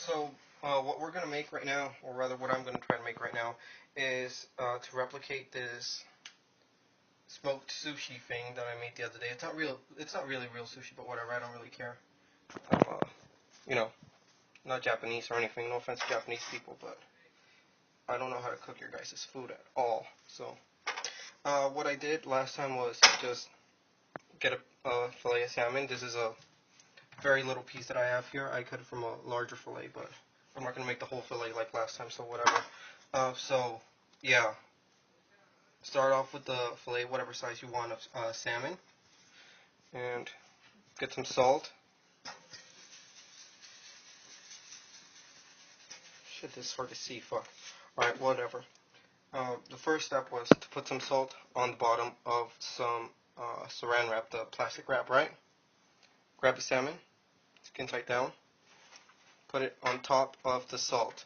So what we're going to make right now, or rather what I'm going to try to make right now, is to replicate this smoked sushi thing that I made the other day. It's not real. It's not really real sushi, but whatever. I don't really care. I'm, you know, not Japanese or anything. No offense to Japanese people, but I don't know how to cook your guys' food at all. So what I did last time was just get a fillet of salmon. This is a very little piece that I have here. I cut it from a larger fillet, but I'm not going to make the whole fillet like last time, so whatever. So, yeah. Start off with the fillet, whatever size you want of salmon. And get some salt. Shit, this is hard to see, fuck. Alright, whatever. The first step was to put some salt on the bottom of some saran wrap, the plastic wrap, right? Grab the salmon, skin tight down, put it on top of the salt.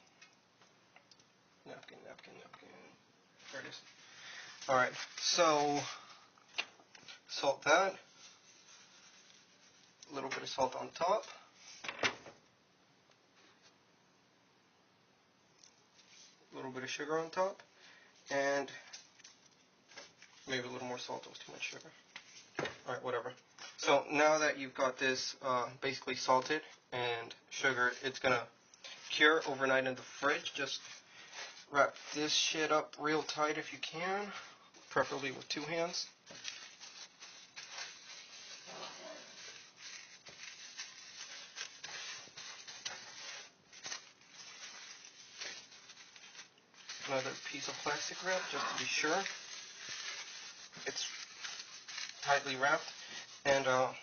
Napkin. There it is. Alright, so salt that. A little bit of salt on top. A little bit of sugar on top. And maybe a little more salt. That was too much sugar. Alright, whatever. So now that you've got this basically salted and sugared, it's going to cure overnight in the fridge. Just wrap this shit up real tight if you can, preferably with two hands. Another piece of plastic wrap just to be sure it's tightly wrapped. And I'm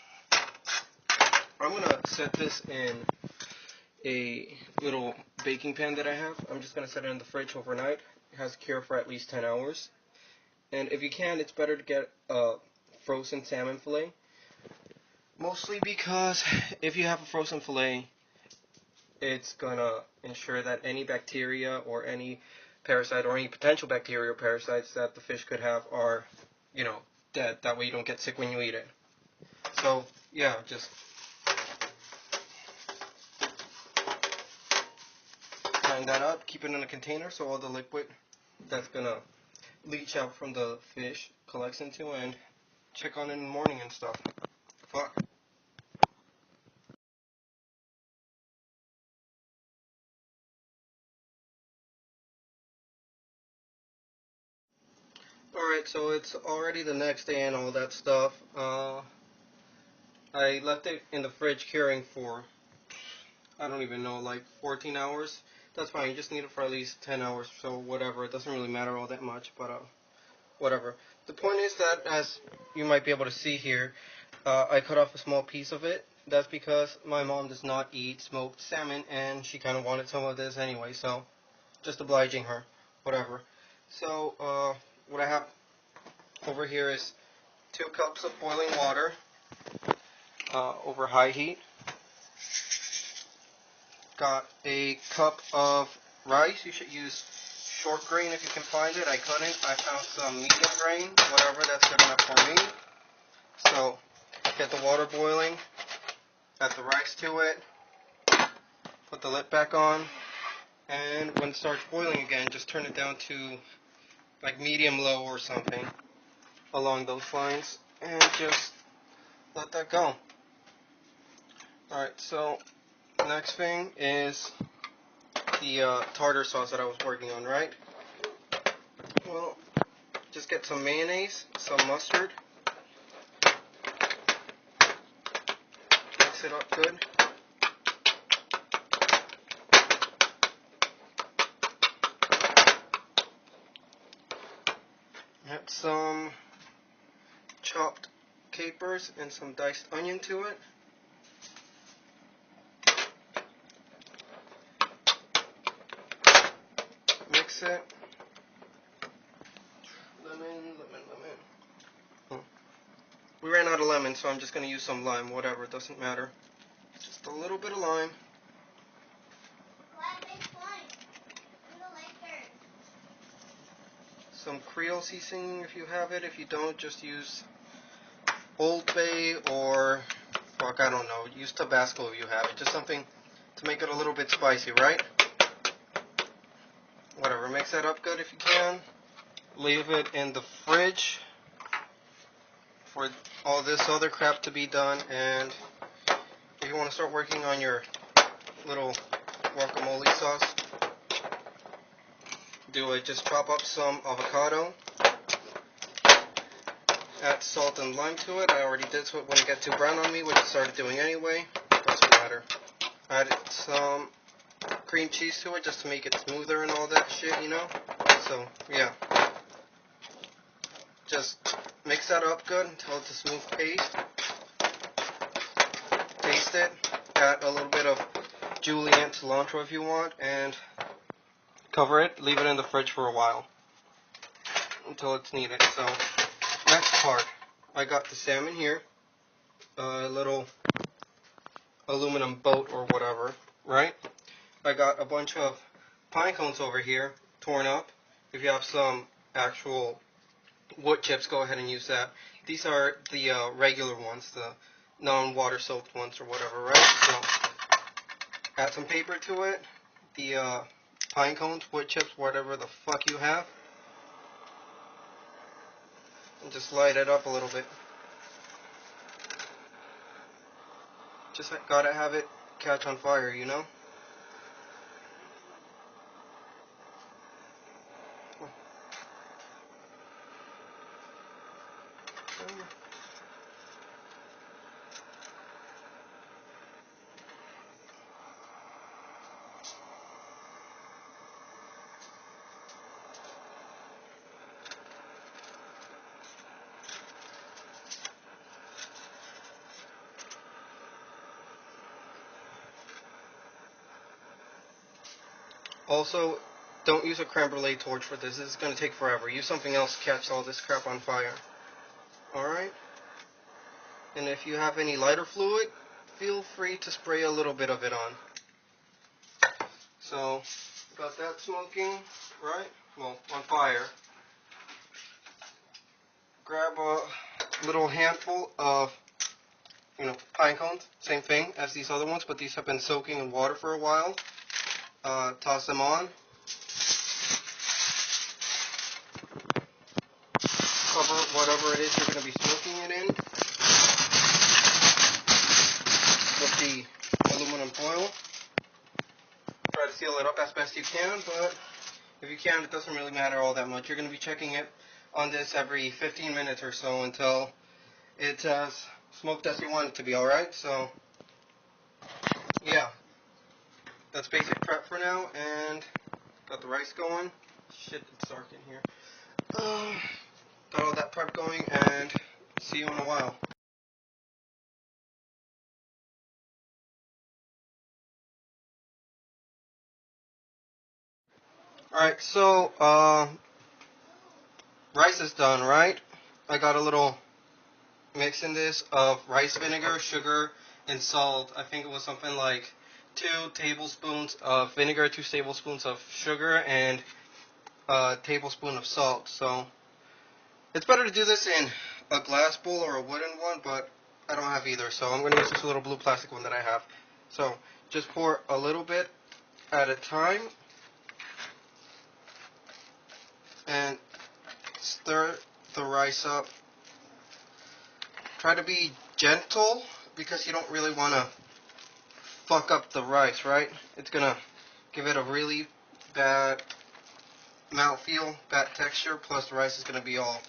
going to set this in a little baking pan that I have. I'm just going to set it in the fridge overnight. It has to cure for at least 10 hours. And if you can, it's better to get a frozen salmon fillet. Mostly because if you have a frozen fillet, it's going to ensure that any bacteria or any parasite or any potential bacteria or parasites that the fish could have are, dead. That way you don't get sick when you eat it. So, yeah, just line that up, keep it in a container so all the liquid that's going to leach out from the fish collects into, and check on it in the morning and stuff. Fuck. Alright, so it's already the next day and all that stuff. I left it in the fridge curing for, I don't even know, like 14 hours. That's fine, you just need it for at least 10 hours, so whatever. It doesn't really matter all that much, but whatever. The point is that, as you might be able to see here, I cut off a small piece of it. That's because my mom does not eat smoked salmon, and she kind of wanted some of this anyway, so just obliging her, whatever. So, what I have over here is 2 cups of boiling water over high heat. Got a cup of rice. You should use short grain if you can find it. I couldn't. I found some medium grain, whatever, that's good enough for me. So, get the water boiling, add the rice to it, put the lid back on, and when it starts boiling again, just turn it down to like medium-low or something along those lines, and just let that go. Alright, so next thing is the tartar sauce that I was working on, right? Well, just get some mayonnaise, some mustard, mix it up good. Add some chopped capers and some diced onion to it. Mix it. Lemon. We ran out of lemon, so I'm just going to use some lime, whatever, it doesn't matter. Just a little bit of lime. Some Creole seasoning if you have it. If you don't, just use Old Bay or, fuck, I don't know, use Tabasco if you have it. Just something to make it a little bit spicy, right? Whatever, mix that up good if you can. Leave it in the fridge for all this other crap to be done, and if you want to start working on your little guacamole sauce, do it. Just chop up some avocado, add salt and lime to it. I already did so when it got too brown on me, which I started doing anyway. Doesn't matter. Added some cream cheese to it just to make it smoother and all that shit, you know? So, yeah. Just mix that up good until it's a smooth paste. Taste it. Add a little bit of julienne cilantro if you want, and cover it. Leave it in the fridge for a while until it's needed. So, next part. I got the salmon here. A little aluminum boat or whatever, right? I got a bunch of pine cones over here, torn up. If you have some actual wood chips, go ahead and use that. These are the regular ones, the non-water soaked ones or whatever, right? So, add some paper to it, the pine cones, wood chips, whatever the fuck you have, and just light it up a little bit. Just gotta have it catch on fire, you know? Also, don't use a creme brulee torch for this. This is going to take forever. Use something else to catch all this crap on fire. Alright? And if you have any lighter fluid, feel free to spray a little bit of it on. So, got that smoking, right? Well, on fire. Grab a little handful of, pine cones. Same thing as these other ones, but these have been soaking in water for a while. Toss them on. Cover whatever it is you're going to be smoking it in with the aluminum foil. Try to seal it up as best you can, but if you can, it doesn't really matter all that much. You're going to be checking it on this every 15 minutes or so until it's as smoked as you want it to be, alright? So, yeah. That's basic prep for now, and got the rice going. Shit, it's dark in here. Got all that prep going, and see you in a while. Alright, so, rice is done, right? I got a little mix in this of rice vinegar, sugar, and salt. I think it was something like 2 tablespoons of vinegar, 2 tablespoons of sugar, and a tablespoon of salt. So, it's better to do this in a glass bowl or a wooden one, but I don't have either, so I'm going to use this little blue plastic one that I have. So, just pour a little bit at a time, and stir the rice up. Try to be gentle, because you don't really want to fuck up the rice, right? It's going to give it a really bad mouthfeel, bad texture, plus the rice is going to be all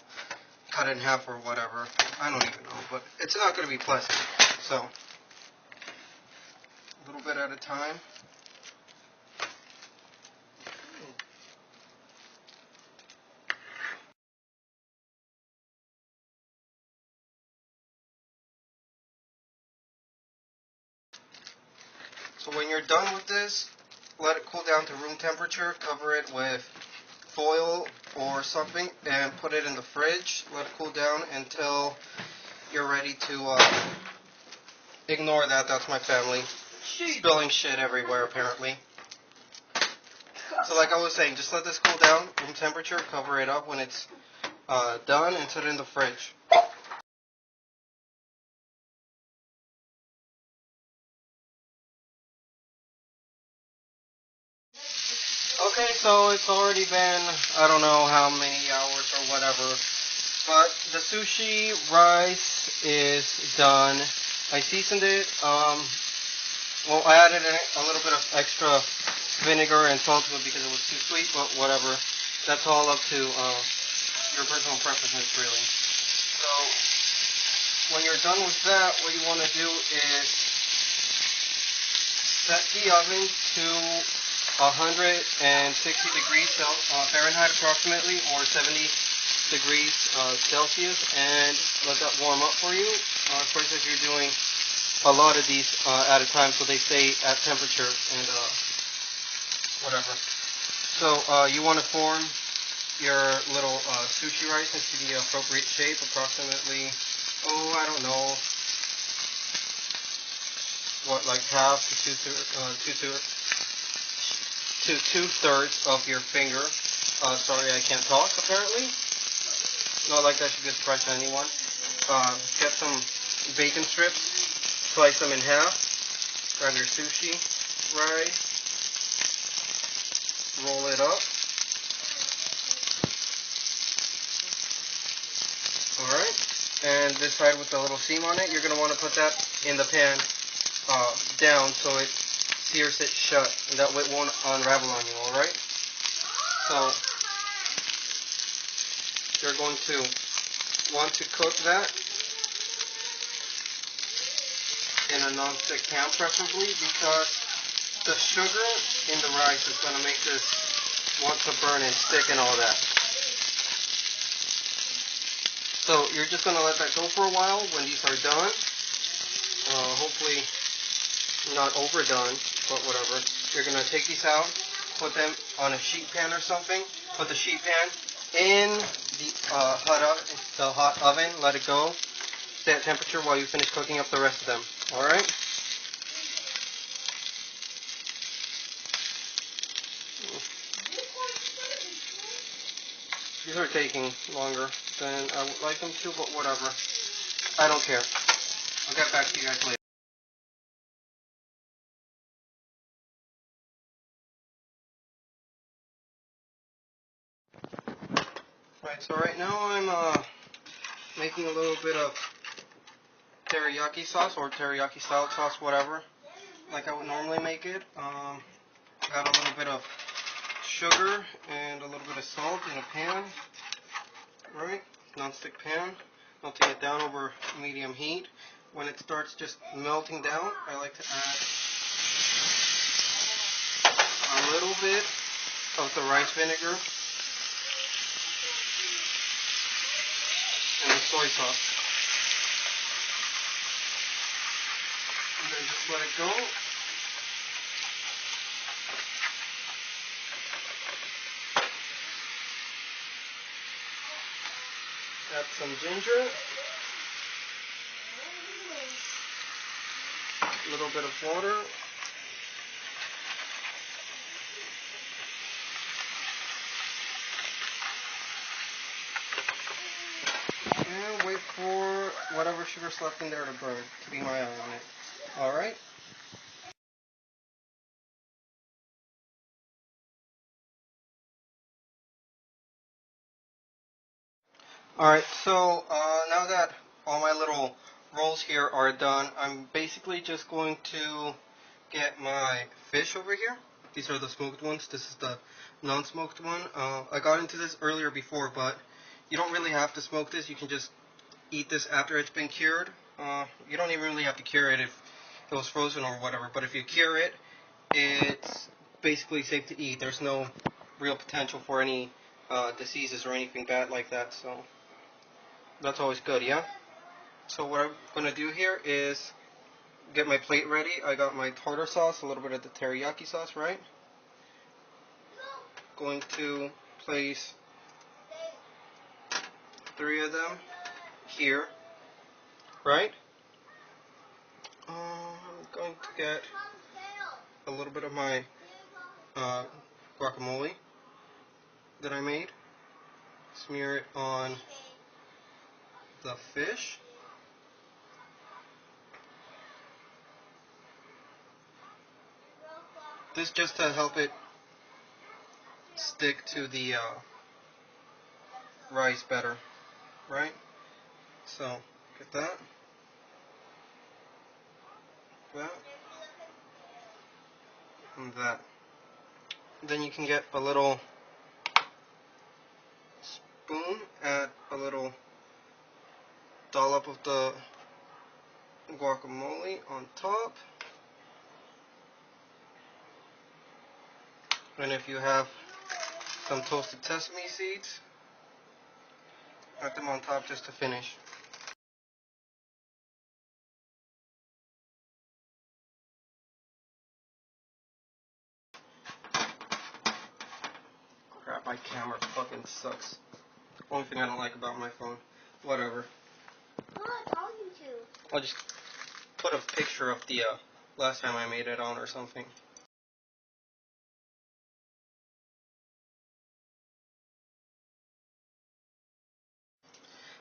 cut in half or whatever. I don't even know, but it's not going to be pleasant. So, a little bit at a time. So when you're done with this, let it cool down to room temperature, cover it with foil or something, and put it in the fridge. Let it cool down until you're ready to ignore that. That's my family. Spilling shit everywhere, apparently. So like I was saying, just let this cool down, room temperature, cover it up when it's done, and put it in the fridge. so it's already been, I don't know how many hours or whatever, but the sushi rice is done. I seasoned it, well, I added a little bit of extra vinegar and salt to it because it was too sweet, but whatever. That's all up to your personal preferences, really. So, when you're done with that, what you want to do is set the oven to 160 degrees Fahrenheit approximately, or 70 degrees Celsius, and let that warm up for you. Especially if you're doing a lot of these at a time, so they stay at temperature and whatever. So you want to form your little sushi rice into the appropriate shape, approximately, I don't know, what, like half to two-thirds of your finger. Sorry, I can't talk, apparently. Not like that should be a surprise to anyone. Get some bacon strips, slice them in half, grab your sushi rice, roll it up. Alright, and this side with the little seam on it, you're going to want to put that in the pan down so it sears it shut, and that way it won't unravel on you, alright? So, you're going to want to cook that in a non-stick pan preferably, because the sugar in the rice is going to make this want to burn and stick and all that. So you're just going to let that go for a while. When these are done, hopefully not overdone, but whatever, you're going to take these out, put them on a sheet pan or something, put the sheet pan in the hot oven, let it go, stay at temperature while you finish cooking up the rest of them. Alright? These are taking longer than I would like them to, but whatever. I don't care. I'll get back to you guys later. Right, so right now I'm making a little bit of teriyaki sauce, or teriyaki style sauce, whatever, like I would normally make it. Got a little bit of sugar and a little bit of salt in a pan, right? Non-stick pan, melting it down over medium heat. When it starts just melting down, I like to add a little bit of the rice vinegar and the soy sauce. And then just let it go. Add some ginger, a little bit of water, and wait for whatever sugar's left in there to burn. Keeping my eye on it. Alright? Alright, so now that all my little rolls here are done, I'm basically just going to get my fish over here. These are the smoked ones. This is the non-smoked one. I got into this earlier before, but you don't really have to smoke this. You can just eat this after it's been cured. You don't even really have to cure it if it was frozen or whatever, but if you cure it, it's basically safe to eat. There's no real potential for any diseases or anything bad like that, so that's always good, yeah? So what I'm going to do here is get my plate ready. I got my tartar sauce, a little bit of the teriyaki sauce, right? Going to place 3 of them here, right? I'm going to get a little bit of my guacamole that I made. Smear it on the fish. This just to help it stick to the rice better, right? So get that, and that. Then you can get a little spoon, add a little dollop of the guacamole on top. And if you have some toasted sesame seeds, add them on top just to finish. Crap, my camera fucking sucks. Only thing I don't like about my phone. Whatever. What are you talking to? I'll just put a picture of the last time I made it on or something.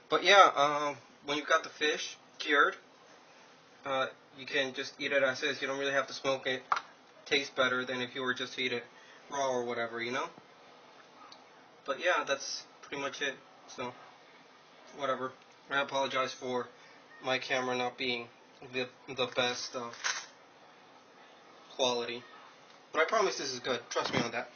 But yeah, when you've got the fish cured, you can just eat it as is. You don't really have to smoke it. Tastes better than if you were just to eat it raw or whatever, you know? But yeah, that's pretty much it. So, whatever. I apologize for my camera not being the best quality. But I promise this is good. Trust me on that.